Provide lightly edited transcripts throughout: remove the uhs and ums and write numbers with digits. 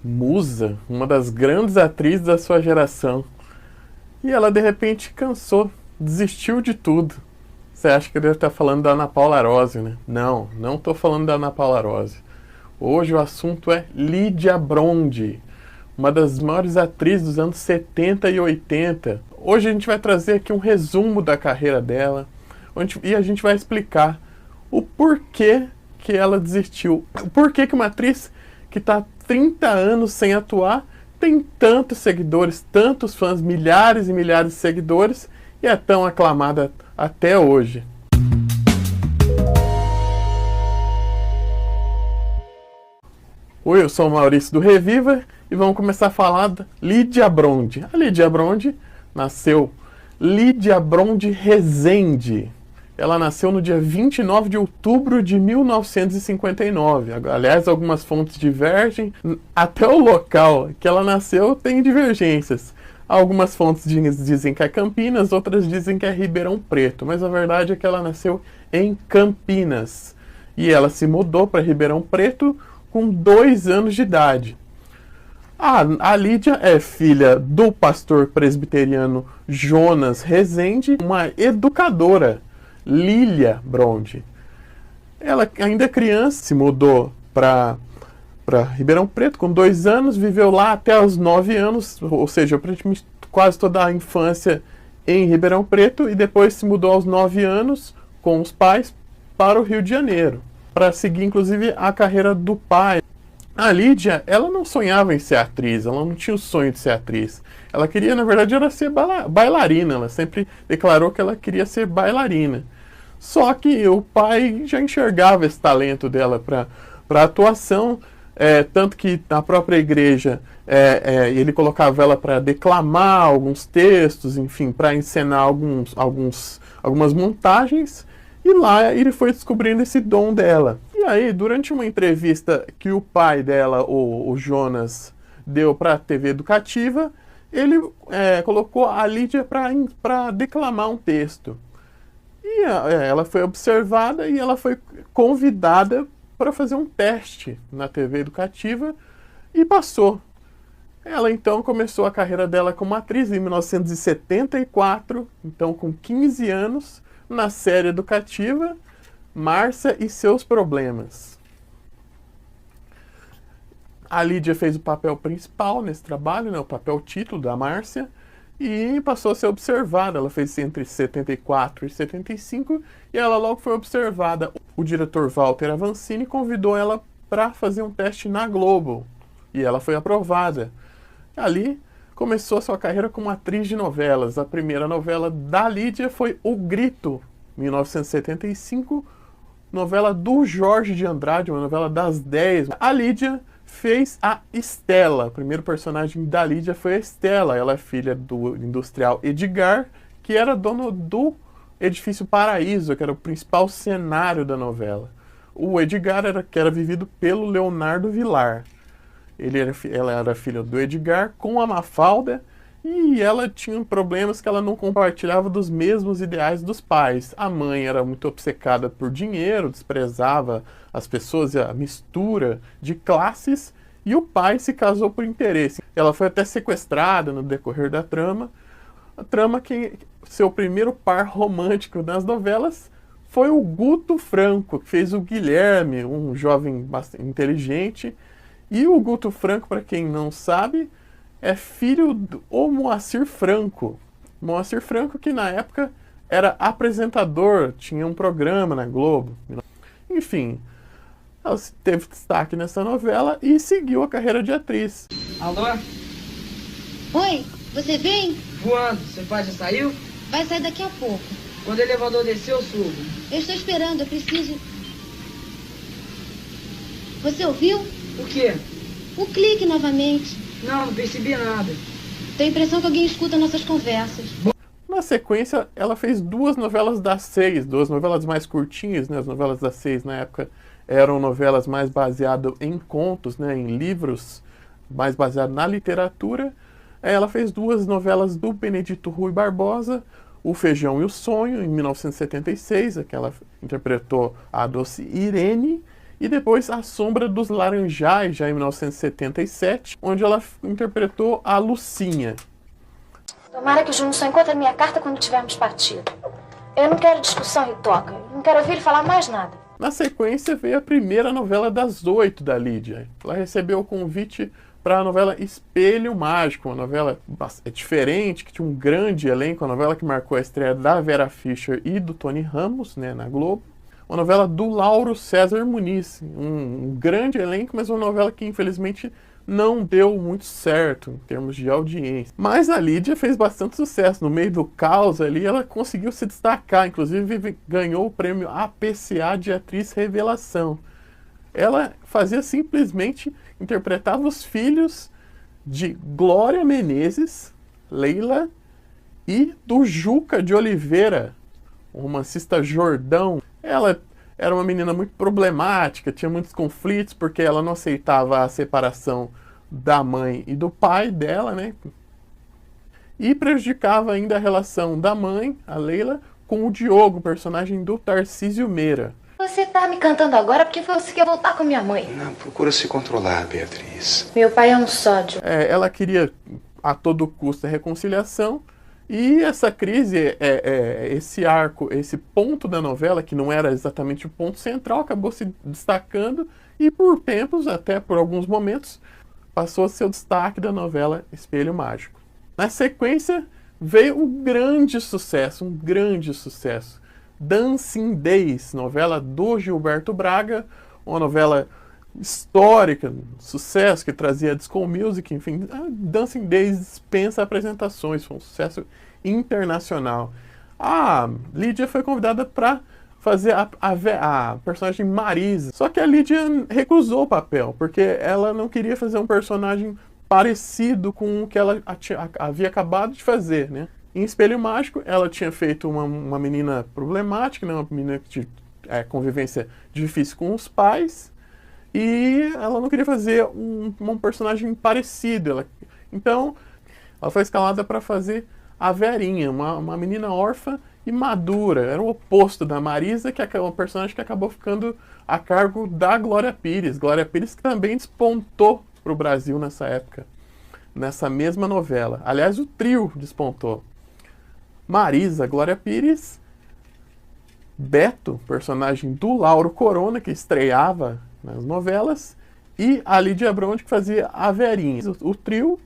musa, uma das grandes atrizes da sua geração. E ela de repente cansou, desistiu de tudo. Você acha que eu devo estar falando da Ana Paula Arósio, né? Não, não estou falando da Ana Paula Arósio. Hoje o assunto é Lídia Brondi, uma das maiores atrizes dos anos 70 e 80. Hoje a gente vai trazer aqui um resumo da carreira dela e a gente vai explicar o porquê que ela desistiu. O porquê que uma atriz que está há 30 anos sem atuar tem tantos seguidores, tantos fãs, milhares e milhares de seguidores e é tão aclamada até hoje. Oi, eu sou o Maurício do Reviva e vamos começar a falar da Lídia Brondi. A Lídia Brondi nasceu Lídia Brondi Rezende. Ela nasceu no dia 29 de outubro de 1959. Aliás, algumas fontes divergem. Até o local que ela nasceu tem divergências. Algumas fontes dizem que é Campinas, outras dizem que é Ribeirão Preto. Mas a verdade é que ela nasceu em Campinas. E ela se mudou para Ribeirão Preto com 2 anos de idade. A Lídia é filha do pastor presbiteriano Jonas Rezende, uma educadora, Lília Brondi. Ela, ainda criança, se mudou para Ribeirão Preto com 2 anos, viveu lá até os 9 anos, ou seja, praticamente quase toda a infância em Ribeirão Preto, e depois se mudou aos 9 anos com os pais para o Rio de Janeiro, para seguir inclusive a carreira do pai. A Lídia, ela não sonhava em ser atriz, ela não tinha o sonho de ser atriz. Ela queria, na verdade, era ser bailarina, ela sempre declarou que ela queria ser bailarina. Só que o pai já enxergava esse talento dela para atuação, tanto que na própria igreja ele colocava ela para declamar alguns textos, enfim, para encenar algumas montagens, e lá ele foi descobrindo esse dom dela. E aí, durante uma entrevista que o pai dela, o Jonas, deu para a TV Educativa, ele colocou a Lídia para declamar um texto. E ela foi observada e ela foi convidada para fazer um teste na TV Educativa e passou. Ela então começou a carreira dela como atriz em 1974, então com 15 anos, na série educativa Márcia e seus problemas. A Lídia fez o papel principal nesse trabalho, né, o papel título da Márcia, e passou a ser observada. Ela fez entre 74 e 75 e ela logo foi observada. O diretor Walter Avancini convidou ela para fazer um teste na Globo e ela foi aprovada. Ali começou a sua carreira como atriz de novelas. A primeira novela da Lídia foi O Grito, 1975, novela do Jorge de Andrade, uma novela das 10. A Lídia fez a Estela. O primeiro personagem da Lídia foi a Estela. Ela é filha do industrial Edgar, que era dono do Edifício Paraíso, que era o principal cenário da novela. O Edgar que era vivido pelo Leonardo Vilar. Ela era filha do Edgar com a Mafalda, e ela tinha problemas que ela não compartilhava dos mesmos ideais dos pais. A mãe era muito obcecada por dinheiro, desprezava as pessoas e a mistura de classes, e o pai se casou por interesse. Ela foi até sequestrada no decorrer da trama. A trama que seu primeiro par romântico nas novelas foi o Guto Franco, que fez o Guilherme, um jovem bastante inteligente. E o Guto Franco, para quem não sabe, é filho do Moacir Franco. Moacir Franco, que na época era apresentador, tinha um programa na Globo. Enfim, ela teve destaque nessa novela e seguiu a carreira de atriz. Alô? Oi, você vem? Voando. Seu pai já saiu? Vai sair daqui a pouco. Quando o elevador descer, eu subo. Eu estou esperando, eu preciso... Você ouviu? O quê? O clique novamente. Não percebi nada. Tenho a impressão que alguém escuta nossas conversas. Na sequência, ela fez 2 novelas das 6, 2 novelas mais curtinhas, né? As novelas das 6 na época eram novelas mais baseadas em contos, né? Em livros, mais baseadas na literatura. Ela fez 2 novelas do Benedito Rui Barbosa, O Feijão e o Sonho, em 1976, que ela interpretou a doce Irene, E depois A Sombra dos Laranjais, já em 1977, onde ela interpretou a Lucinha. Tomara que o Júnior só encontre a minha carta quando tivermos partido. Eu não quero discussão e toca. Não quero ouvir ele falar mais nada. Na sequência veio a primeira novela das 8 da Lídia. Ela recebeu o convite para a novela Espelho Mágico, uma novela diferente, que tinha um grande elenco, uma novela que marcou a estreia da Vera Fischer e do Tony Ramos, né, na Globo. Uma novela do Lauro César Muniz, um grande elenco, mas uma novela que infelizmente não deu muito certo em termos de audiência. Mas a Lídia fez bastante sucesso. No meio do caos ali, ela conseguiu se destacar, inclusive ganhou o prêmio APCA de Atriz Revelação. Ela fazia simplesmente, interpretava os filhos de Glória Menezes, Leila, e do Juca de Oliveira, o romancista Jordão. Ela era uma menina muito problemática, tinha muitos conflitos, porque ela não aceitava a separação da mãe e do pai dela, né? E prejudicava ainda a relação da mãe, a Leila, com o Diogo, personagem do Tarcísio Meira. Você tá me cantando agora porque você quer voltar com minha mãe. Não, procura se controlar, Beatriz. Meu pai é um sódio. Ela queria a todo custo a reconciliação, e essa crise, esse arco, esse ponto da novela, que não era exatamente o ponto central, acabou se destacando e por tempos, até por alguns momentos, passou a ser o destaque da novela Espelho Mágico. Na sequência, veio um grande sucesso, Dancing Days, novela do Gilberto Braga, uma novela histórica, sucesso, que trazia disco music, enfim. Dancing Days dispensa apresentações, foi um sucesso internacional. A Lídia foi convidada para fazer a personagem Marisa, só que a Lídia recusou o papel, porque ela não queria fazer um personagem parecido com o que ela havia acabado de fazer, né? Em Espelho Mágico, ela tinha feito uma menina problemática, né? Uma menina que tinha convivência difícil com os pais, e ela não queria fazer um personagem parecido. Então, ela foi escalada para fazer a Verinha, uma menina órfã e madura. Era o oposto da Marisa, que é uma personagem que acabou ficando a cargo da Glória Pires. Glória Pires que também despontou para o Brasil nessa época, nessa mesma novela. Aliás, o trio despontou. Marisa, Glória Pires, Beto, personagem do Lauro Corona, que estreava nas novelas, e a Lídia Bronde, que fazia a Verinha. O trio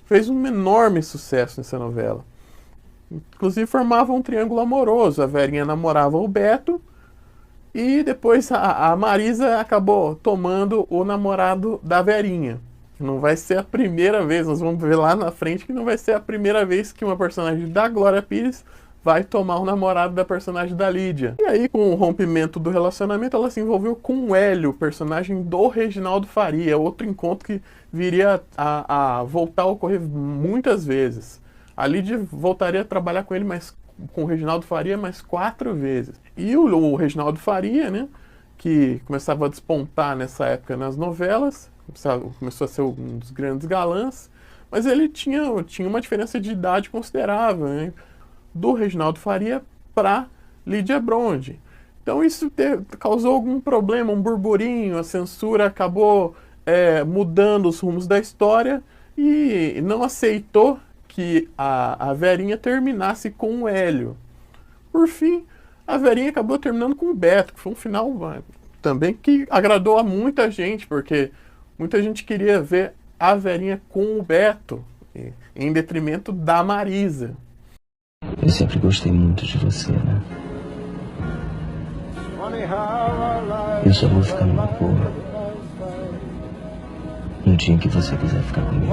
fez um enorme sucesso nessa novela. Inclusive formava um triângulo amoroso. A Verinha namorava o Beto, e depois a Marisa acabou tomando o namorado da Verinha. Não vai ser a primeira vez, nós vamos ver lá na frente que não vai ser a primeira vez que uma personagem da Glória Pires vai tomar o namorado da personagem da Lídia. E aí, com o rompimento do relacionamento, ela se envolveu com o Hélio, personagem do Reginaldo Faria, outro encontro que viria a voltar a ocorrer muitas vezes. A Lídia voltaria a trabalhar com ele, com o Reginaldo Faria, mais 4 vezes. E o Reginaldo Faria, né, que começava a despontar nessa época nas novelas, começou a ser um dos grandes galãs, mas ele tinha uma diferença de idade considerável, né, do Reginaldo Faria para Lídia Bronde. Então isso causou algum problema, um burburinho, a censura acabou mudando os rumos da história e não aceitou que a Verinha terminasse com o Hélio. Por fim, a Verinha acabou terminando com o Beto, que foi um final também que agradou a muita gente, porque muita gente queria ver a Verinha com o Beto, em detrimento da Marisa. Eu sempre gostei muito de você, né? Eu só vou ficar numa boa no dia em que você quiser ficar comigo.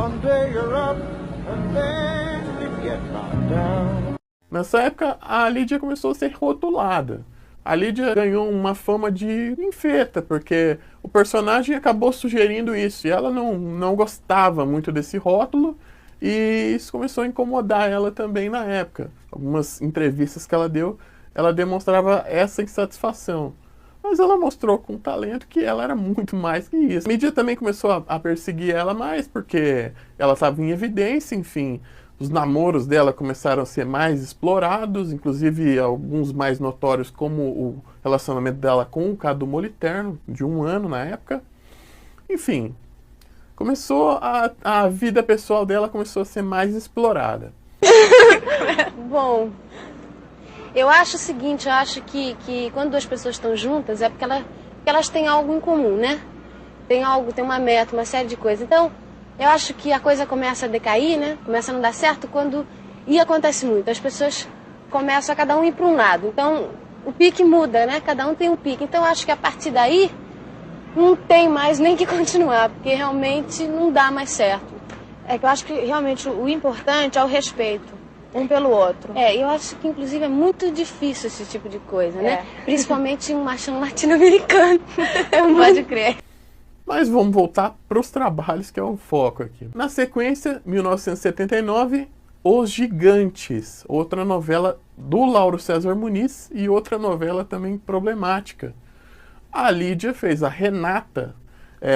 Nessa época, a Lídia começou a ser rotulada. A Lídia ganhou uma fama de infeta, porque o personagem acabou sugerindo isso, e ela não gostava muito desse rótulo, e isso começou a incomodar ela também na época. Algumas entrevistas que ela deu, ela demonstrava essa insatisfação. Mas ela mostrou com talento que ela era muito mais que isso. A mídia também começou a perseguir ela mais, porque ela estava em evidência, enfim. os namoros dela começaram a ser mais explorados, inclusive alguns mais notórios, como o relacionamento dela com o Cadu Moliterno, de 1 ano na época. Enfim, começou a vida pessoal dela começou a ser mais explorada. Bom, eu acho o seguinte, eu acho que quando duas pessoas estão juntas é porque elas têm algo em comum, né? Tem uma meta, uma série de coisas. Então, eu acho que a coisa começa a decair, né? Começa a não dar certo quando... E acontece muito, as pessoas começam a cada um ir para um lado. Então, o pique muda, né? Cada um tem um pique. Então, eu acho que a partir daí, não tem mais nem que continuar, porque realmente não dá mais certo. É que eu acho que realmente o importante é o respeito um pelo outro. Eu acho que inclusive é muito difícil esse tipo de coisa, né? Principalmente um machão latino-americano. Pode crer. Mas vamos voltar para os trabalhos, que é o foco aqui. Na sequência, 1979, Os Gigantes, outra novela do Lauro César Muniz e outra novela também problemática. A Lídia fez a Renata,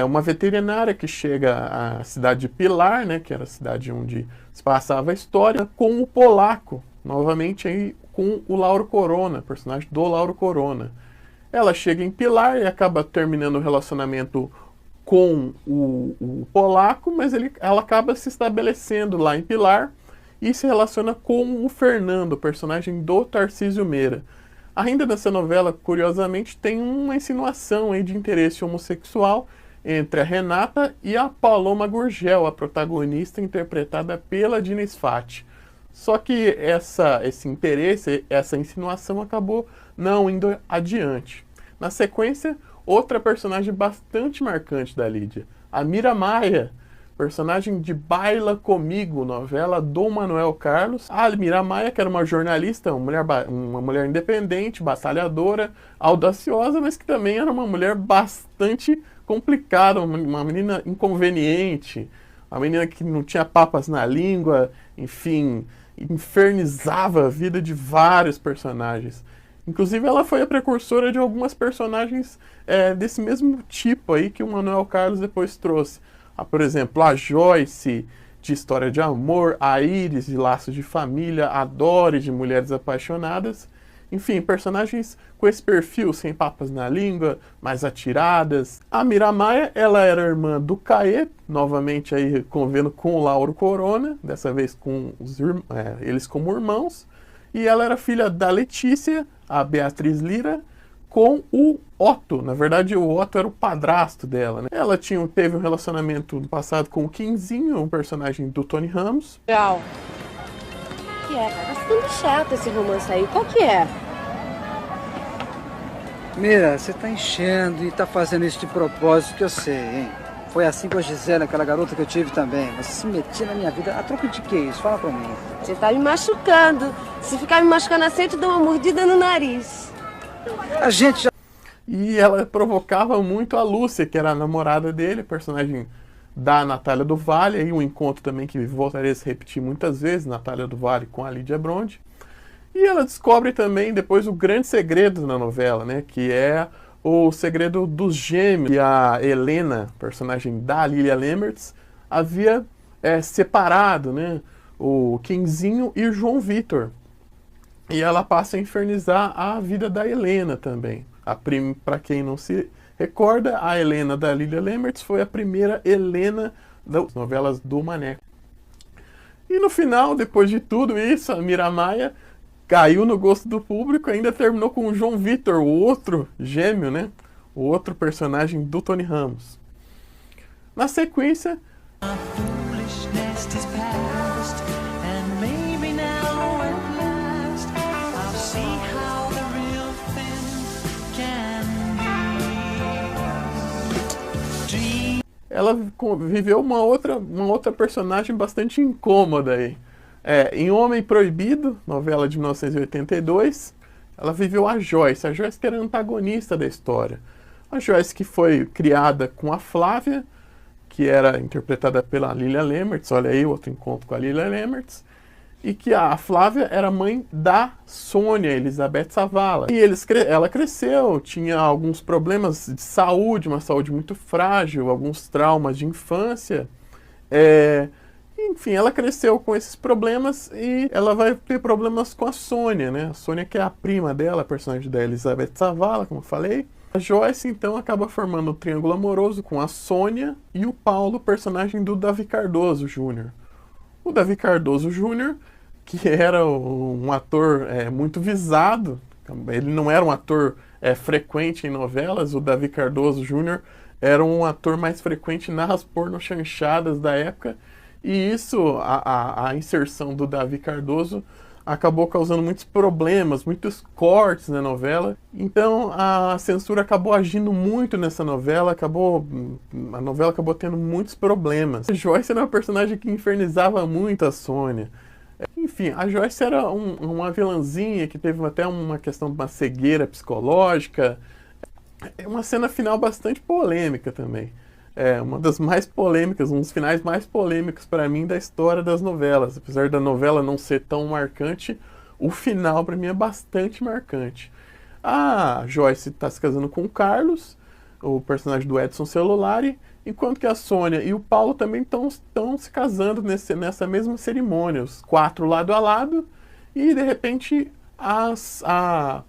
uma veterinária que chega à cidade de Pilar, né, que era a cidade onde se passava a história, com o polaco, novamente aí com o Lauro Corona, personagem do Lauro Corona. Ela chega em Pilar e acaba terminando o relacionamento com o polaco, mas ela acaba se estabelecendo lá em Pilar e se relaciona com o Fernando, personagem do Tarcísio Meira. Ainda nessa novela, curiosamente, tem uma insinuação aí de interesse homossexual entre a Renata e a Paloma Gurgel, a protagonista interpretada pela Diniz Fati. Só que esse interesse, essa insinuação acabou não indo adiante. Na sequência, outra personagem bastante marcante da Lídia, a Mira Maia, personagem de Baila Comigo, novela do Manuel Carlos. A Mira Maia, que era uma jornalista, uma mulher independente, batalhadora, audaciosa, mas que também era uma mulher bastante complicada, uma menina inconveniente, uma menina que não tinha papas na língua, enfim, infernizava a vida de vários personagens. Inclusive, ela foi a precursora de algumas personagens desse mesmo tipo aí que o Manuel Carlos depois trouxe. Por exemplo, a Joyce, de História de Amor, a Iris, de Laços de Família, a Dori, de Mulheres Apaixonadas. Enfim, personagens com esse perfil, sem papas na língua, mais atiradas. A Mira Maia, ela era irmã do Caê, novamente aí convivendo com o Lauro Corona, dessa vez com eles como irmãos. E ela era filha da Letícia, a Beatriz Lira, com o Otto. Na verdade, o Otto era o padrasto dela, né? Ela teve um relacionamento no passado com o Quinzinho, um personagem do Tony Ramos. Legal. O que é, cara? Tá ficando chato esse romance aí. Qual que é? Mira, você tá enchendo e tá fazendo isso de propósito, que eu sei, hein? Foi assim com a Gisele, aquela garota que eu tive também. Você se metia na minha vida. A troco de que isso? Fala pra mim. Você tá me machucando. Se ficar me machucando assim, eu te dou uma mordida no nariz. A gente já... E ela provocava muito a Lúcia, que era a namorada dele, personagem da Natália do Vale, aí um encontro também que voltaria a se repetir muitas vezes, Natália do Vale com a Lídia Bronde. E ela descobre também depois o grande segredo na novela, né, que é o segredo dos gêmeos, que a Helena, personagem da Lilia Lemmertz, havia separado, né, o Quinzinho e o João Vitor. E ela passa a infernizar a vida da Helena também. Para quem não se recorda, a Helena da Lilia Lemmertz foi a primeira Helena das novelas do Maneco. E no final, depois de tudo isso, a Mira Maia caiu no gosto do público e ainda terminou com o João Vitor, o outro gêmeo, né? O outro personagem do Tony Ramos. Na sequência... ela viveu uma outra personagem bastante incômoda aí. Em Homem Proibido, novela de 1982, ela viveu a Joyce que era a antagonista da história. A Joyce que foi criada com a Flávia, que era interpretada pela Lilia Lemmertz, olha aí outro encontro com a Lilia Lemmertz, e que a Flávia era mãe da Sônia Elizabeth Savala. E ela cresceu, tinha alguns problemas de saúde, uma saúde muito frágil, alguns traumas de infância. Enfim, ela cresceu com esses problemas e ela vai ter problemas com a Sônia, né? A Sônia, que é a prima dela, a personagem da Elizabeth Savala, como eu falei. A Joyce, então, acaba formando um triângulo amoroso com a Sônia e o Paulo, personagem do Davi Cardoso Jr. O Davi Cardoso Jr., que era um ator muito visado, ele não era um ator frequente em novelas, o Davi Cardoso Jr. era um ator mais frequente nas pornochanchadas da época, e isso, a inserção do Davi Cardoso, acabou causando muitos problemas, muitos cortes na novela. Então a censura acabou agindo muito nessa novela, a novela acabou tendo muitos problemas. A Joyce era uma personagem que infernizava muito a Sônia. Enfim, a Joyce era uma vilãzinha que teve até uma questão de uma cegueira psicológica. É uma cena final bastante polêmica também. É uma das mais polêmicas, um dos finais mais polêmicos para mim da história das novelas. Apesar da novela não ser tão marcante, o final para mim é bastante marcante. A Joyce está se casando com o Carlos, o personagem do Edson Celulari, enquanto que a Sônia e o Paulo também estão se casando nessa mesma cerimônia, os 4 lado a lado, e de repente a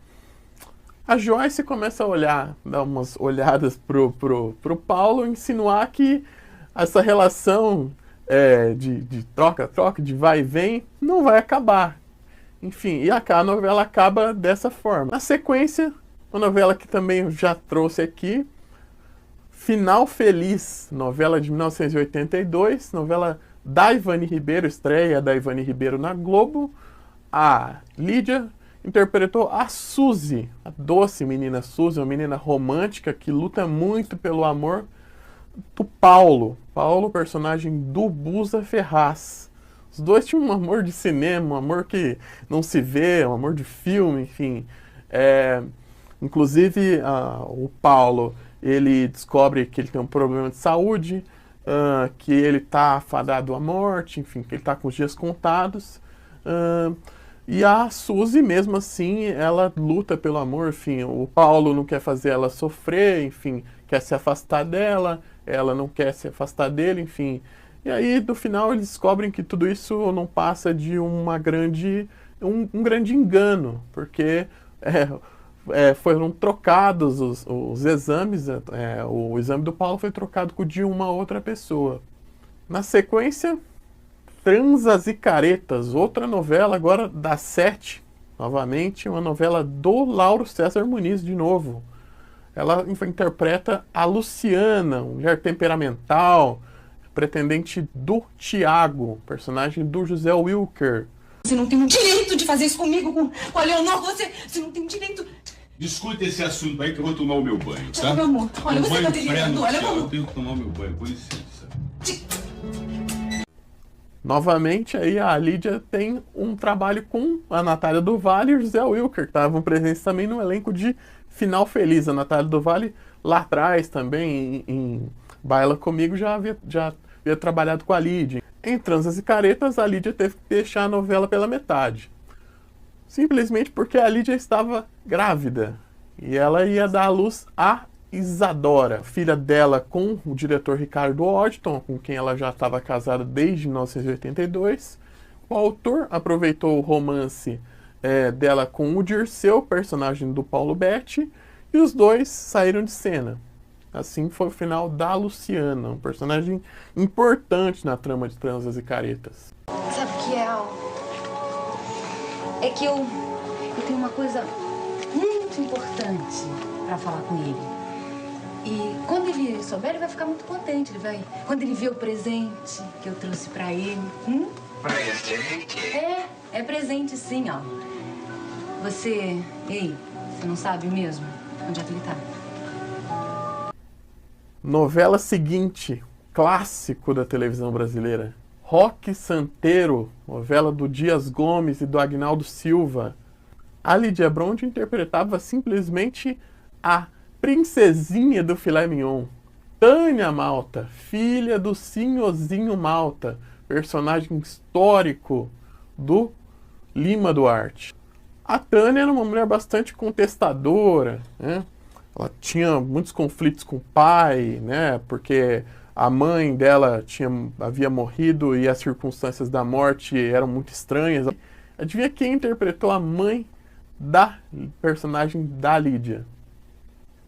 Joyce começa a dar umas olhadas pro Paulo, insinuar que essa relação de troca-troca, de vai e vem, não vai acabar. Enfim, e a novela acaba dessa forma. Na sequência, uma novela que também eu já trouxe aqui, Final Feliz, novela de 1982, novela da Ivani Ribeiro, estreia da Ivani Ribeiro na Globo. A Lídia interpretou a Suzy, a doce menina Suzy, uma menina romântica que luta muito pelo amor do Paulo. Paulo, personagem do Busa Ferraz. Os dois tinham um amor de cinema, um amor que não se vê, um amor de filme, enfim. Inclusive, o Paulo, ele descobre que ele tem um problema de saúde, que ele está afadado à morte, enfim, que ele está com os dias contados. E a Suzy, mesmo assim, ela luta pelo amor, enfim, o Paulo não quer fazer ela sofrer, enfim, quer se afastar dela, ela não quer se afastar dele, enfim. E aí, no final, eles descobrem que tudo isso não passa de um grande engano, porque foram trocados os exames, o exame do Paulo foi trocado com o de uma outra pessoa. Na sequência, Transas e Caretas, outra novela agora da 7, novamente, uma novela do Lauro César Muniz de novo. Ela interpreta a Luciana, mulher temperamental, pretendente do Tiago, personagem do José Wilker. Você não tem o direito de fazer isso comigo, com a Leonor, você não tem o direito... Discute esse assunto aí que eu vou tomar o meu banho, tá? Meu amor, olha, você tá delirando, olha, eu tenho que tomar o meu banho, com licença. Novamente, aí a Lídia tem um trabalho com a Natália do Vale e o José Wilker, que estavam presentes também no elenco de Final Feliz. A Natália do Vale, lá atrás também, em Baila Comigo, já havia trabalhado com a Lídia. Em Transas e Caretas, a Lídia teve que deixar a novela pela metade. Simplesmente porque a Lídia estava grávida. E ela ia dar à luz a Isadora, filha dela com o diretor Ricardo Odton, com quem ela já estava casada desde 1982. O autor aproveitou o romance dela com o Dirceu, personagem do Paulo Betti, e os dois saíram de cena. Assim foi o final da Luciana, um personagem importante na trama de Transas e Caretas. Sabe o que é, Al? É que eu tenho uma coisa muito importante para falar com ele. E quando ele souber, ele vai ficar muito contente. Quando ele ver o presente que eu trouxe para ele. Presente? É presente sim, Al. Você não sabe mesmo onde é que ele tá? Novela seguinte, clássico da televisão brasileira. Roque Santeiro, novela do Dias Gomes e do Agnaldo Silva. A Lídia Bronde interpretava simplesmente a princesinha do filé mignon. Tânia Malta, filha do Sinhozinho Malta, personagem histórico do Lima Duarte. A Tânia era uma mulher bastante contestadora, né? Ela tinha muitos conflitos com o pai, né? Porque a mãe dela havia morrido e as circunstâncias da morte eram muito estranhas. Adivinha quem interpretou a mãe da personagem da Lídia?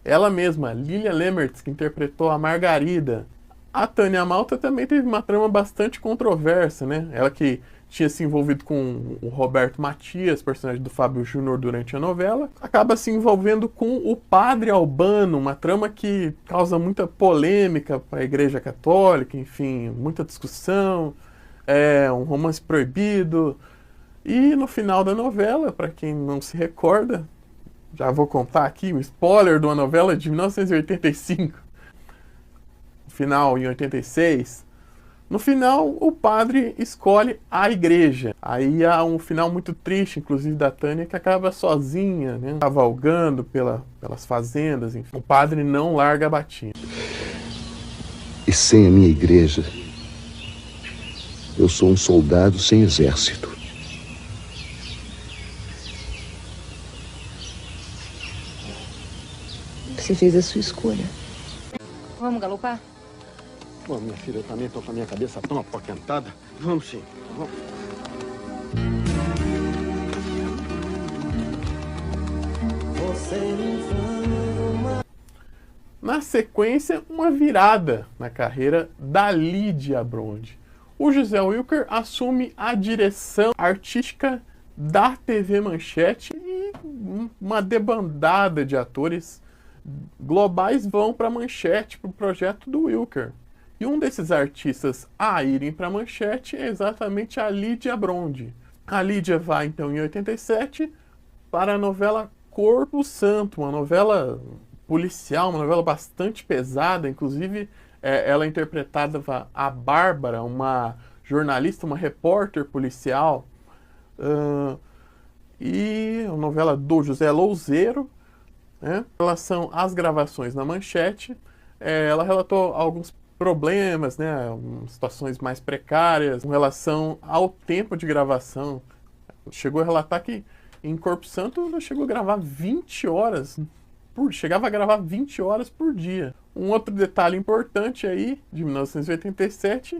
Ela mesma, Lilia Lemmertz, que interpretou a Margarida. A Tânia Malta também teve uma trama bastante controversa, né? Ela que tinha se envolvido com o Roberto Matias, personagem do Fábio Júnior, durante a novela, acaba se envolvendo com o padre Albano, uma trama que causa muita polêmica para a Igreja Católica, enfim, muita discussão, um romance proibido. E no final da novela, para quem não se recorda, já vou contar aqui um spoiler de uma novela de 1985, final em 86. No final, o padre escolhe a igreja. Aí há um final muito triste, inclusive da Tânia, que acaba sozinha, né, cavalgando pelas fazendas. Enfim. O padre não larga a batina. E sem a minha igreja, eu sou um soldado sem exército. Você fez a sua escolha. Vamos galopar? Bom, minha filha, eu também tô com a minha cabeça tão apoquentada. Vamos sim, vamos. Na sequência, uma virada na carreira da Lídia Bronde. O José Wilker assume a direção artística da TV Manchete e uma debandada de atores globais vão para a Manchete, para o projeto do Wilker. E um desses artistas a irem para a Manchete é exatamente a Lídia Bronde. A Lídia vai, então, em 87, para a novela Corpo Santo, uma novela policial, uma novela bastante pesada. Inclusive, ela interpretava a Bárbara, uma jornalista, uma repórter policial. E a novela do José Louzeiro, né? Em relação às gravações na Manchete, ela relatou alguns problemas, né, situações mais precárias em relação ao tempo de gravação. Chegou a relatar que em Corpo Santo ela chegou a gravar 20 horas, chegava a gravar 20 horas por dia. Um outro detalhe importante aí, de 1987,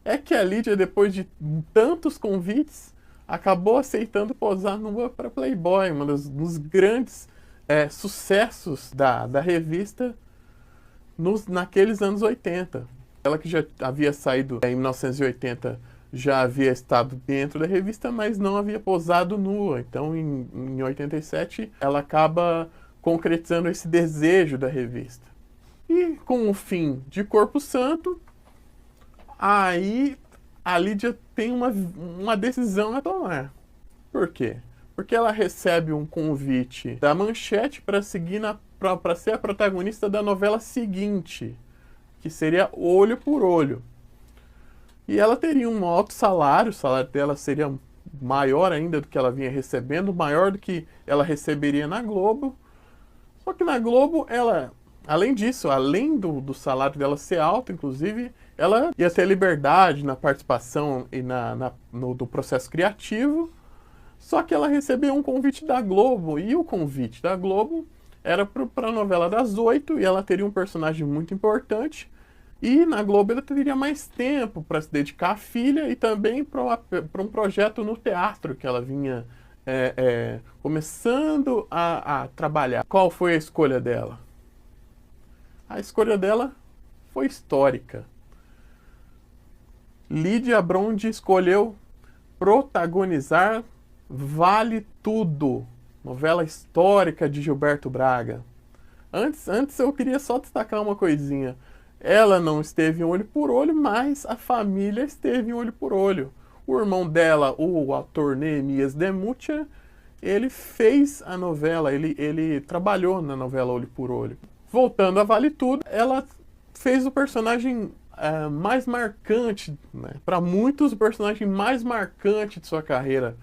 é que a Lídia, depois de tantos convites, acabou aceitando posar nua para Playboy, um dos grandes sucessos da revista naqueles anos 80. Ela que já havia saído em 1980, já havia estado dentro da revista, mas não havia posado nua. Então, em 87, ela acaba concretizando esse desejo da revista. E com o fim de Corpo Santo, aí a Lídia tem uma decisão a tomar. Por quê? Porque ela recebe um convite da Manchete para ser a protagonista da novela seguinte, que seria Olho por Olho. E ela teria um alto salário, o salário dela seria maior ainda do que ela vinha recebendo, maior do que ela receberia na Globo. Só que na Globo, ela, além disso, além do salário dela ser alto, inclusive, ela ia ter liberdade na participação e no processo criativo. Só que ela recebeu um convite da Globo, e o convite da Globo era para a novela das 8, e ela teria um personagem muito importante. E na Globo ela teria mais tempo para se dedicar à filha e também para um projeto no teatro que ela vinha começando a trabalhar. Qual foi a escolha dela? A escolha dela foi histórica. Lídia Bronde escolheu protagonizar Vale Tudo, novela histórica de Gilberto Braga. Antes eu queria só destacar uma coisinha. Ela não esteve em Olho por Olho, mas a família esteve em Olho por Olho. O irmão dela, o ator Neemias Demuthia, ele fez a novela, ele trabalhou na novela Olho por Olho. Voltando a Vale Tudo, ela fez o personagem mais marcante, né? Para muitos, o personagem mais marcante de sua carreira.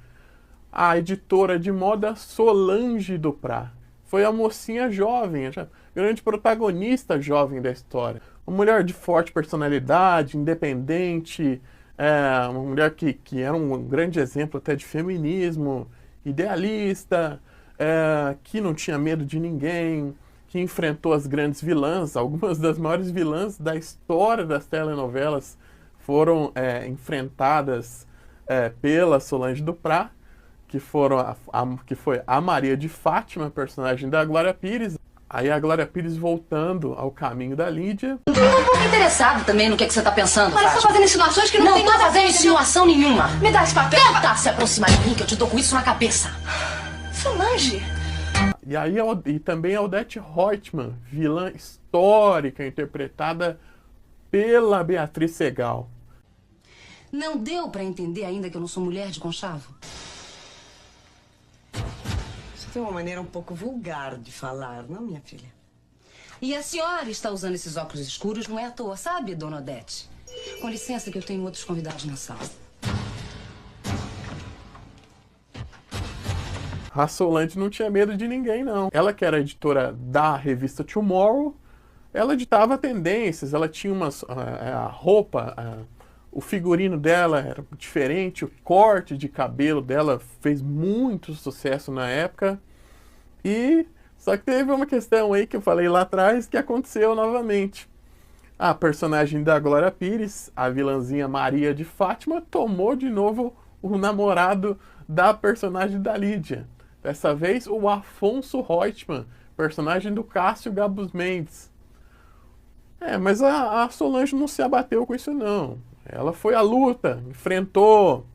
A editora de moda Solange Duprá. Foi a mocinha jovem, a grande protagonista jovem da história. Uma mulher de forte personalidade, independente, uma mulher que era um grande exemplo até de feminismo, idealista, que não tinha medo de ninguém, que enfrentou as grandes vilãs. Algumas das maiores vilãs da história das telenovelas foram enfrentadas pela Solange Duprá, que foi a Maria de Fátima, personagem da Glória Pires. Aí a Glória Pires voltando ao caminho da Lídia. Eu não tô interessado também no que você tá pensando, Mas você tá fazendo insinuações que não tem tô nada a fazendo ver, insinuação nenhuma. Me dá esse papel. Tenta se aproximar de mim que eu te dou com isso na cabeça. Solange. E aí e também a Odete Roitman, vilã histórica, interpretada pela Beatriz Segal. Não deu pra entender ainda que eu não sou mulher de conchavo? Você tem uma maneira um pouco vulgar de falar, não, minha filha? E a senhora está usando esses óculos escuros não é à toa, sabe, dona Odete? Com licença que eu tenho outros convidados na sala. A Solange não tinha medo de ninguém, não. Ela, que era editora da revista Tomorrow, ela editava tendências, ela tinha a roupa, o figurino dela era diferente, o corte de cabelo dela fez muito sucesso na época. Só que teve uma questão aí que eu falei lá atrás que aconteceu novamente. A personagem da Glória Pires, a vilãzinha Maria de Fátima, tomou de novo o namorado da personagem da Lídia. Dessa vez, o Afonso Reutemann, personagem do Cássio Gabus Mendes. Mas a Solange não se abateu com isso, não. Ela foi à luta, enfrentou.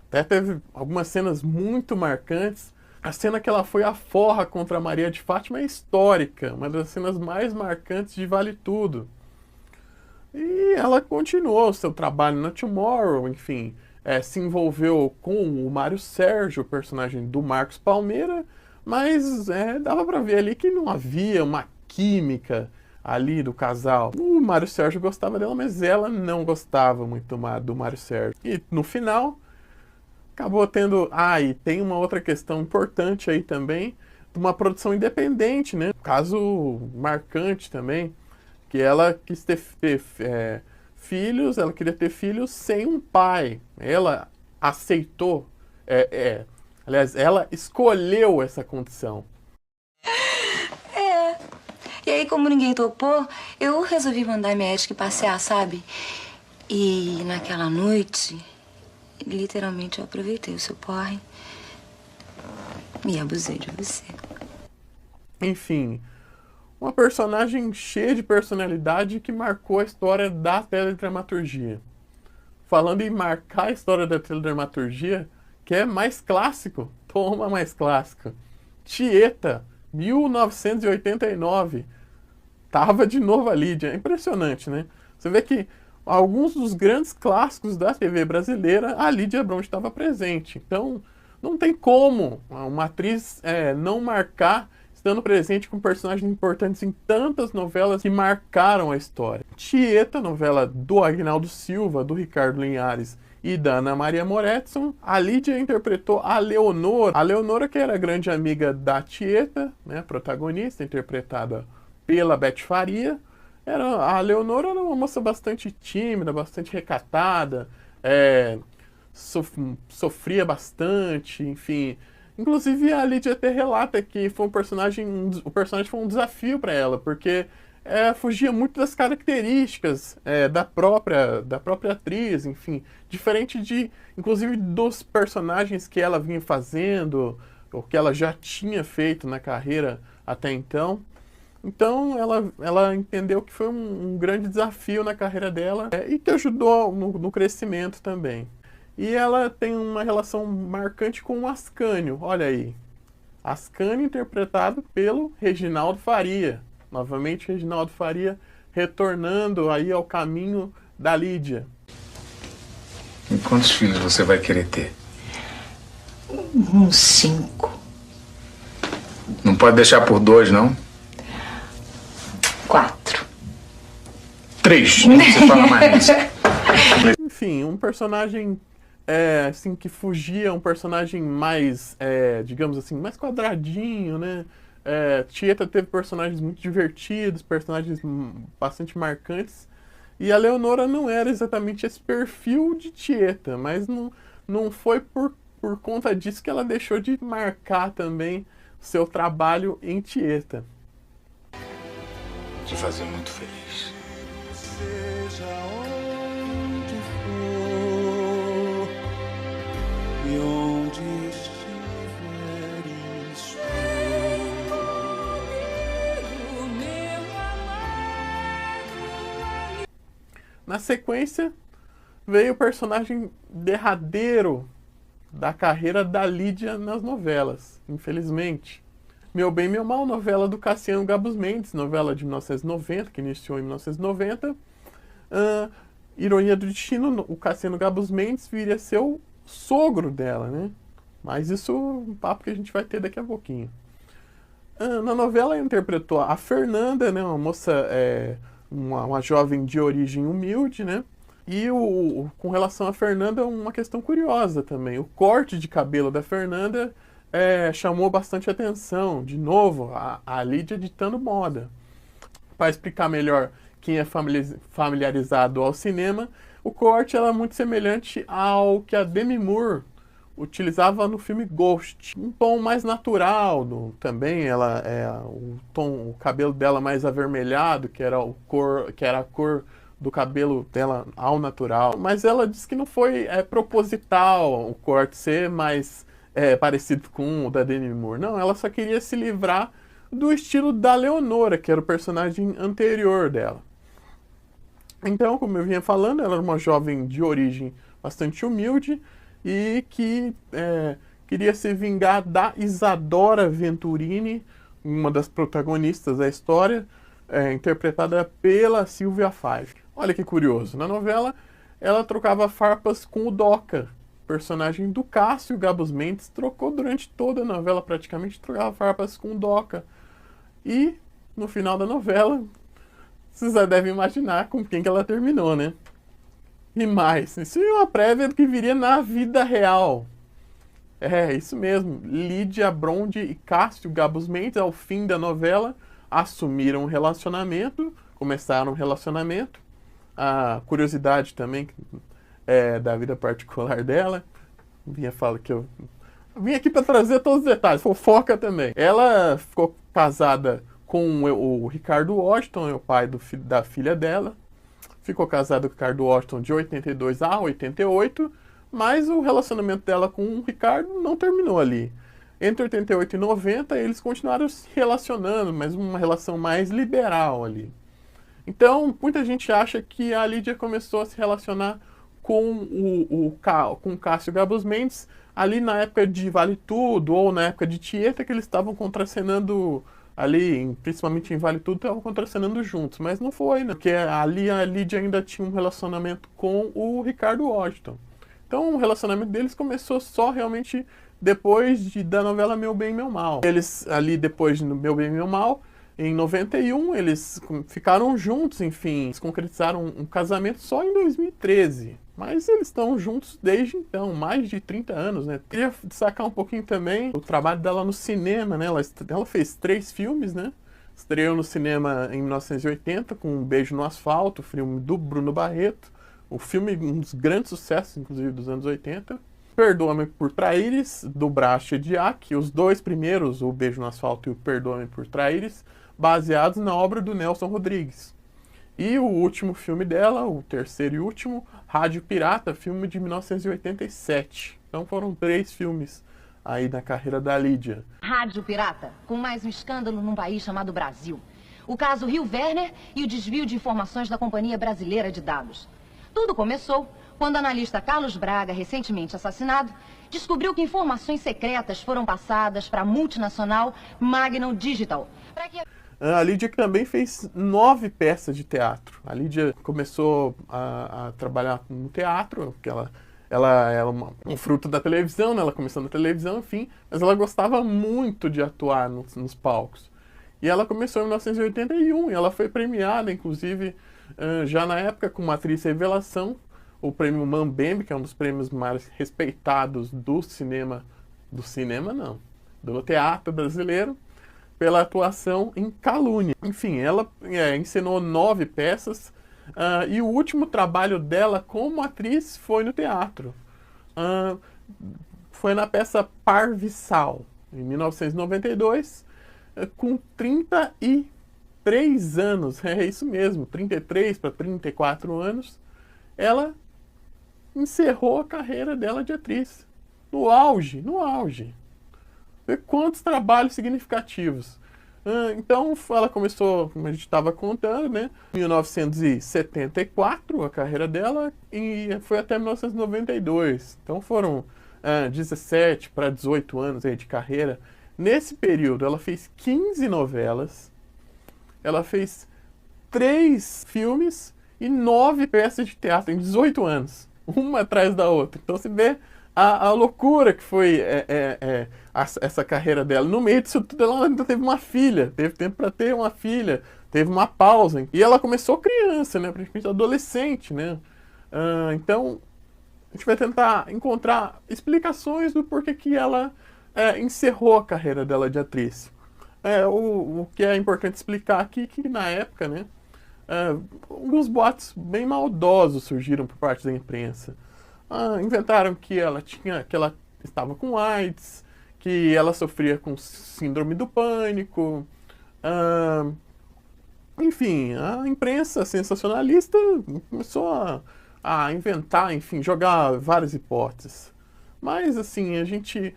Até teve algumas cenas muito marcantes. A cena que ela foi à forra contra a Maria de Fátima é histórica, uma das cenas mais marcantes de Vale Tudo. E ela continuou o seu trabalho na Tomorrow, enfim, se envolveu com o Mário Sérgio, o personagem do Marcos Palmeira, mas dava pra ver ali que não havia uma química ali do casal. O Mário Sérgio gostava dela, mas ela não gostava muito do Mário Sérgio. E no final, acabou tendo... e tem uma outra questão importante aí também, de uma produção independente, né? Caso marcante também, que ela quis ter filhos, ela queria ter filhos sem um pai. Ela aceitou, aliás, ela escolheu essa condição. E aí, como ninguém topou, eu resolvi mandar minha Ética passear, sabe? E naquela noite, literalmente eu aproveitei o seu porre e abusei de você. Enfim, uma personagem cheia de personalidade que marcou a história da teledramaturgia. Falando em marcar a história da teledramaturgia, que é mais clássico, toma mais clássico. Tieta, 1989. Tava de novo a Lídia. É impressionante, né? Você vê que alguns dos grandes clássicos da TV brasileira, a Lídia Bronte estava presente. Então, não tem como uma atriz não marcar, estando presente com personagens importantes em tantas novelas que marcaram a história. Tieta, novela do Aguinaldo Silva, do Ricardo Linhares e da Ana Maria Moretson. A Lídia interpretou a Leonora. A Leonora, que era grande amiga da Tieta, né, protagonista, interpretada pela Beth Faria. A Leonora era uma moça bastante tímida, bastante recatada, sofria bastante, enfim. Inclusive a Lídia até relata que foi o personagem foi um desafio para ela, porque fugia muito das características da própria atriz, enfim, diferente inclusive dos personagens que ela vinha fazendo, ou que ela já tinha feito na carreira até então. Então ela entendeu que foi um grande desafio na carreira dela e que ajudou no crescimento também. E ela tem uma relação marcante com o Ascânio, olha aí. Ascânio interpretado pelo Reginaldo Faria. Novamente Reginaldo Faria retornando aí ao caminho da Lídia. E quantos filhos você vai querer ter? Uns 5. Não pode deixar por 2, não? 4. 3. Não se fala mais nisso. Enfim, um personagem assim, que fugia, um personagem mais, digamos assim, mais quadradinho, né? Tieta teve personagens muito divertidos, personagens bastante marcantes, e a Leonora não era exatamente esse perfil de Tieta, mas não foi por conta disso que ela deixou de marcar também seu trabalho em Tieta. te fazer muito feliz. Seja onde for e onde estiveres, na sequência, veio o personagem derradeiro da carreira da Lídia nas novelas, infelizmente. Meu Bem, Meu Mal, novela do Cassiano Gabus Mendes, novela de 1990, que iniciou em 1990. Ironia do destino, o Cassiano Gabus Mendes viria a ser o sogro dela, né? Mas isso é um papo que a gente vai ter daqui a pouquinho. Na novela interpretou a Fernanda, né? Uma moça, uma jovem de origem humilde, né? E com relação à Fernanda, uma questão curiosa também. O corte de cabelo da Fernanda chamou bastante atenção. De novo, a Lídia ditando moda. Para explicar melhor quem é familiarizado ao cinema, o corte era muito semelhante ao que a Demi Moore utilizava no filme Ghost. Um tom mais natural também, o cabelo dela mais avermelhado, que era a cor do cabelo dela ao natural. Mas ela disse que não foi proposital o corte ser mais parecido com o da Demi Moore. Não, ela só queria se livrar do estilo da Leonora, que era o personagem anterior dela. Então, como eu vinha falando, ela era uma jovem de origem bastante humilde e que queria se vingar da Isadora Venturini, uma das protagonistas da história, interpretada pela Silvia Pfeiffer. Olha que curioso, na novela ela trocava farpas com o Doca, personagem do Cássio Gabus Mendes, trocou durante toda a novela, praticamente trocava farpas com o Doca. E no final da novela, vocês já devem imaginar com quem que ela terminou, né? E mais, isso é uma prévia do que viria na vida real. Isso mesmo, Lídia Bronde e Cássio Gabus Mendes, ao fim da novela, assumiram um relacionamento, começaram um relacionamento. A curiosidade também da vida particular dela, eu vim aqui para trazer todos os detalhes, fofoca também. Ela ficou casada com o Ricardo Washington, o pai da filha dela. Ficou casada com o Ricardo Washington de 82 a 88, mas o relacionamento dela com o Ricardo não terminou ali. Entre 88 e 90, eles continuaram se relacionando, mas uma relação mais liberal ali. Então, muita gente acha que a Lídia começou a se relacionar com o Cássio Gabus Mendes ali na época de Vale Tudo, ou na época de Tieta, que eles estavam contracenando ali, principalmente em Vale Tudo, estavam contracenando juntos. Mas não foi, né? Porque ali a Lídia ainda tinha um relacionamento com o Ricardo Washington. Então, o relacionamento deles começou só realmente depois da novela Meu Bem, Meu Mal. Eles, ali depois do Meu Bem, Meu Mal, em 91, eles ficaram juntos, enfim, eles concretizaram um casamento só em 2013. Mas eles estão juntos desde então, mais de 30 anos, né? Queria destacar um pouquinho também o trabalho dela no cinema, né? Ela fez 3 filmes, né? Estreou no cinema em 1980 com Um Beijo no Asfalto, filme do Bruno Barreto. O filme, um dos grandes sucessos, inclusive, dos anos 80. Perdoa-me por Traíres, do Bracha Diak. Os 2 primeiros, O Beijo no Asfalto e o Perdoa-me por Traíres, baseados na obra do Nelson Rodrigues. E o último filme dela, o terceiro e último, Rádio Pirata, filme de 1987. Então foram 3 filmes aí na carreira da Lídia. Rádio Pirata, com mais um escândalo num país chamado Brasil. O caso Rio Werner e o desvio de informações da Companhia Brasileira de Dados. Tudo começou quando o analista Carlos Braga, recentemente assassinado, descobriu que informações secretas foram passadas para a multinacional Magnum Digital. A Lídia também fez 9 peças de teatro. A Lídia começou a trabalhar no teatro, porque ela era um fruto da televisão, né? Ela começou na televisão, enfim, mas ela gostava muito de atuar nos palcos. E ela começou em 1981 e ela foi premiada, inclusive, já na época como atriz revelação, o prêmio Mambembe, que é um dos prêmios mais respeitados do teatro brasileiro, pela atuação em Calúnia. Enfim, ela encenou 9 peças e o último trabalho dela como atriz foi no teatro. Foi na peça Parvissal, em 1992, com 33 33 anos, é isso mesmo, 33 para 34 anos, ela encerrou a carreira dela de atriz. No auge, no auge. Vê quantos trabalhos significativos. Então, ela começou, como a gente estava contando, né? Em 1974, a carreira dela, e foi até 1992. Então, foram 17 para 18 anos aí de carreira. Nesse período, ela fez 15 novelas, ela fez 3 filmes e 9 peças de teatro em 18 anos. Uma atrás da outra. Então, você vê a loucura que foi essa carreira dela. No meio disso tudo, ela ainda teve uma filha, teve tempo para ter uma filha, teve uma pausa. E ela começou criança, né? Praticamente adolescente, né? Então, a gente vai tentar encontrar explicações do porquê que ela encerrou a carreira dela de atriz. O que é importante explicar aqui é que na época, né? Alguns boatos bem maldosos surgiram por parte da imprensa. Inventaram que ela estava com AIDS, que ela sofria com síndrome do pânico. Enfim, a imprensa sensacionalista começou a inventar, enfim, jogar várias hipóteses. Mas, assim, a gente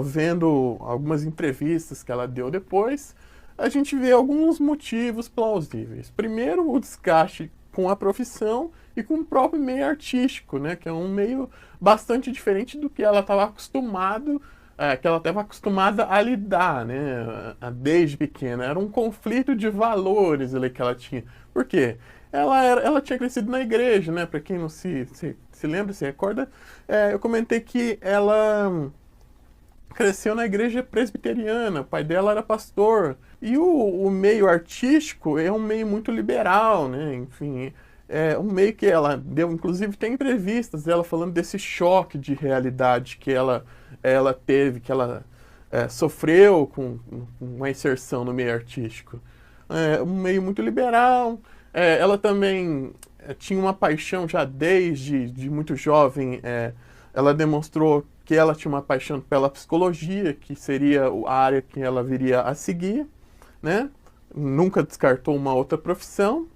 vendo algumas entrevistas que ela deu depois, a gente vê alguns motivos plausíveis. Primeiro, o desgaste com a profissão e com o próprio meio artístico, né? Que é um meio bastante diferente do que ela estava acostumada a lidar, né? Desde pequena. Era um conflito de valores ali que ela tinha. Por quê? Ela tinha crescido na igreja, né? Para quem não se lembra, se recorda, eu comentei que ela cresceu na igreja presbiteriana, o pai dela era pastor. E o meio artístico é um meio muito liberal, né? Enfim, é um meio que ela deu, inclusive tem entrevistas dela falando desse choque de realidade que ela teve, que ela sofreu com uma inserção no meio artístico. Um meio muito liberal. Ela também tinha uma paixão já desde muito jovem. Ela demonstrou que ela tinha uma paixão pela psicologia, que seria a área que ela viria a seguir, né? Nunca descartou uma outra profissão.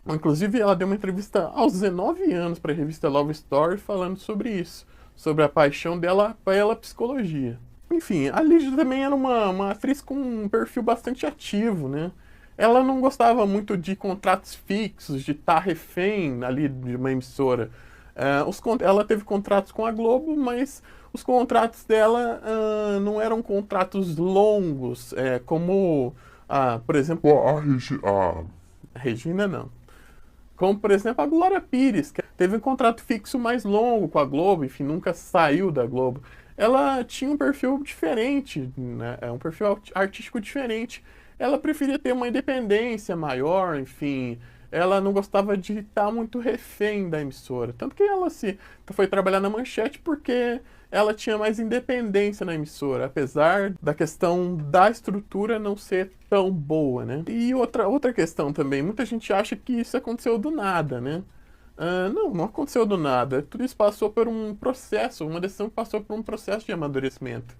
Inclusive, ela deu uma entrevista aos 19 anos para a revista Love Story falando sobre isso, sobre a paixão dela pela psicologia. Enfim, a Lídia também era uma atriz com um perfil bastante ativo, né? Ela não gostava muito de contratos fixos, de estar refém ali de uma emissora. Ela teve contratos com a Globo, mas os contratos dela não eram contratos longos, como, por exemplo, a Regina não. Como, por exemplo, a Glória Pires, que teve um contrato fixo mais longo com a Globo, enfim, nunca saiu da Globo. Ela tinha um perfil diferente, né? Um perfil artístico diferente. Ela preferia ter uma independência maior, enfim. Ela não gostava de estar muito refém da emissora. Tanto que ela foi trabalhar na Manchete porque ela tinha mais independência na emissora, apesar da questão da estrutura não ser tão boa, né? E outra questão também, muita gente acha que isso aconteceu do nada, né? Não aconteceu do nada. Tudo isso passou por um processo, uma decisão que passou por um processo de amadurecimento.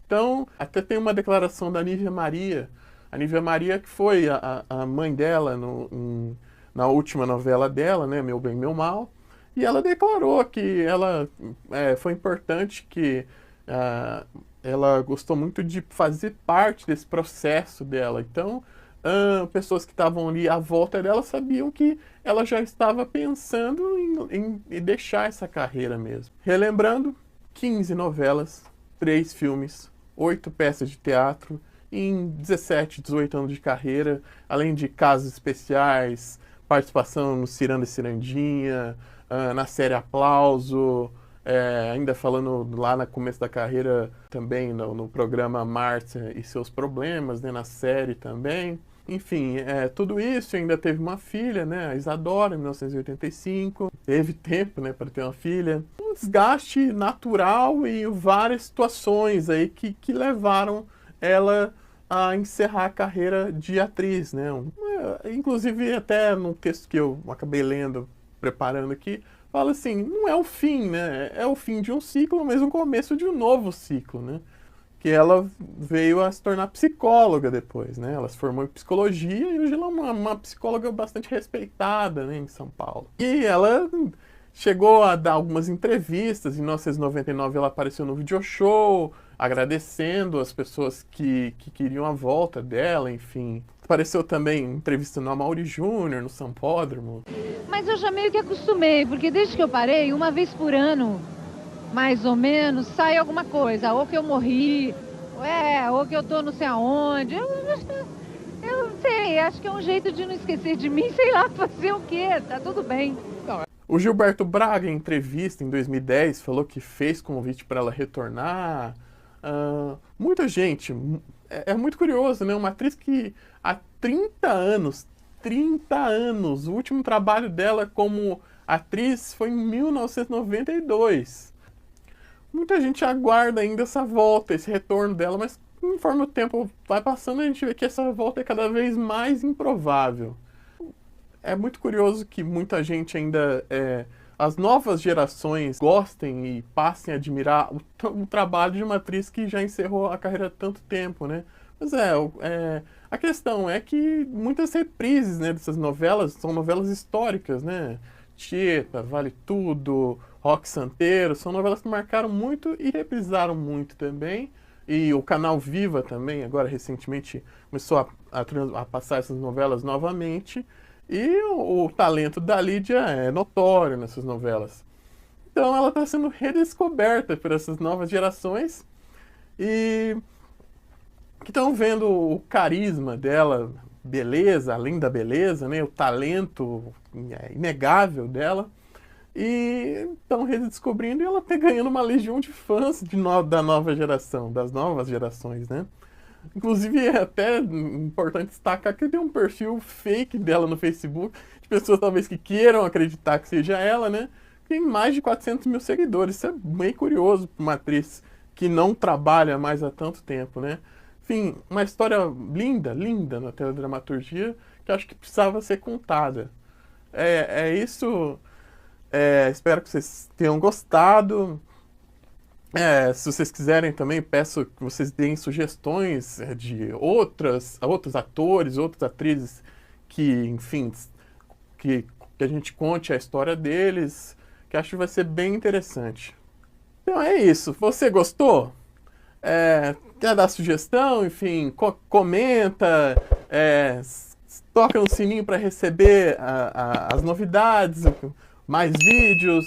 Então, até tem uma declaração da Nívia Maria. A Nívia Maria, que foi a mãe dela na última novela dela, né, Meu Bem, Meu Mal, e ela declarou que foi importante, que ela gostou muito de fazer parte desse processo dela. Então, pessoas que estavam ali à volta dela sabiam que ela já estava pensando em deixar essa carreira mesmo. Relembrando, 15 novelas, 3 filmes, 8 peças de teatro, em 17, 18 anos de carreira, além de casos especiais, participação no Ciranda e Cirandinha, na série Aplauso, ainda falando lá no começo da carreira também no programa Márcia e Seus Problemas, né, na série também. Enfim, tudo isso, ainda teve uma filha, né, a Isadora, em 1985, teve tempo, né, para ter uma filha. Um desgaste natural e várias situações aí que levaram ela a encerrar a carreira de atriz, né? Inclusive, até num texto que eu acabei lendo, preparando aqui, fala assim, não é o fim, né? É o fim de um ciclo, mas o começo de um novo ciclo, né? que ela veio a se tornar psicóloga depois, né? Ela se formou em psicologia e hoje ela é uma psicóloga bastante respeitada, né, em São Paulo. E ela chegou a dar algumas entrevistas. Em 1999 ela apareceu no video show, agradecendo as pessoas que queriam a volta dela, enfim. Apareceu também entrevistando a Amaury Júnior no Sambódromo. Mas eu já meio que acostumei, porque desde que eu parei, uma vez por ano, mais ou menos, sai alguma coisa. Ou que eu morri, ou que eu tô não sei aonde. Eu não sei, acho que é um jeito de não esquecer de mim, sei lá, fazer o quê, tá tudo bem. O Gilberto Braga, em entrevista em 2010, falou que fez convite para ela retornar. Muita gente, é muito curioso, né? Uma atriz que há 30 anos, o último trabalho dela como atriz foi em 1992. Muita gente aguarda ainda essa volta, esse retorno dela, mas conforme o tempo vai passando, a gente vê que essa volta é cada vez mais improvável. É muito curioso que muita gente ainda, as novas gerações gostem e passem a admirar o trabalho de uma atriz que já encerrou a carreira há tanto tempo, né? Mas a questão é que muitas reprises, né, dessas novelas são novelas históricas, né? Tieta, Vale Tudo, Roque Santeiro, são novelas que marcaram muito e reprisaram muito também. E o canal Viva também, agora recentemente, começou a passar essas novelas novamente. E o talento da Lídia é notório nessas novelas. Então ela está sendo redescoberta por essas novas gerações e que estão vendo o carisma dela, beleza, além da beleza, né, o talento inegável dela, e estão redescobrindo, e ela está ganhando uma legião de fãs da nova geração, das novas gerações, né? Inclusive, é até importante destacar que tem um perfil fake dela no Facebook, de pessoas talvez que queiram acreditar que seja ela, né? Tem mais de 400 mil seguidores. Isso é bem curioso para uma atriz que não trabalha mais há tanto tempo, né? Enfim, uma história linda, linda na teledramaturgia, que acho que precisava ser contada. É isso. Espero que vocês tenham gostado. Se vocês quiserem também, peço que vocês deem sugestões de outros atores, outras atrizes que, enfim, que a gente conte a história deles, que acho que vai ser bem interessante. Então é isso. Você gostou? Quer dar sugestão? Enfim, comenta, toca no sininho para receber as novidades, mais vídeos.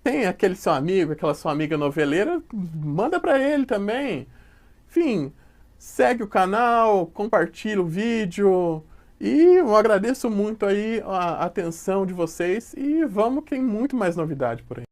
Tem aquele seu amigo, aquela sua amiga noveleira, manda para ele também. Enfim, segue o canal, compartilha o vídeo e eu agradeço muito aí a atenção de vocês e vamos que tem muito mais novidade por aí.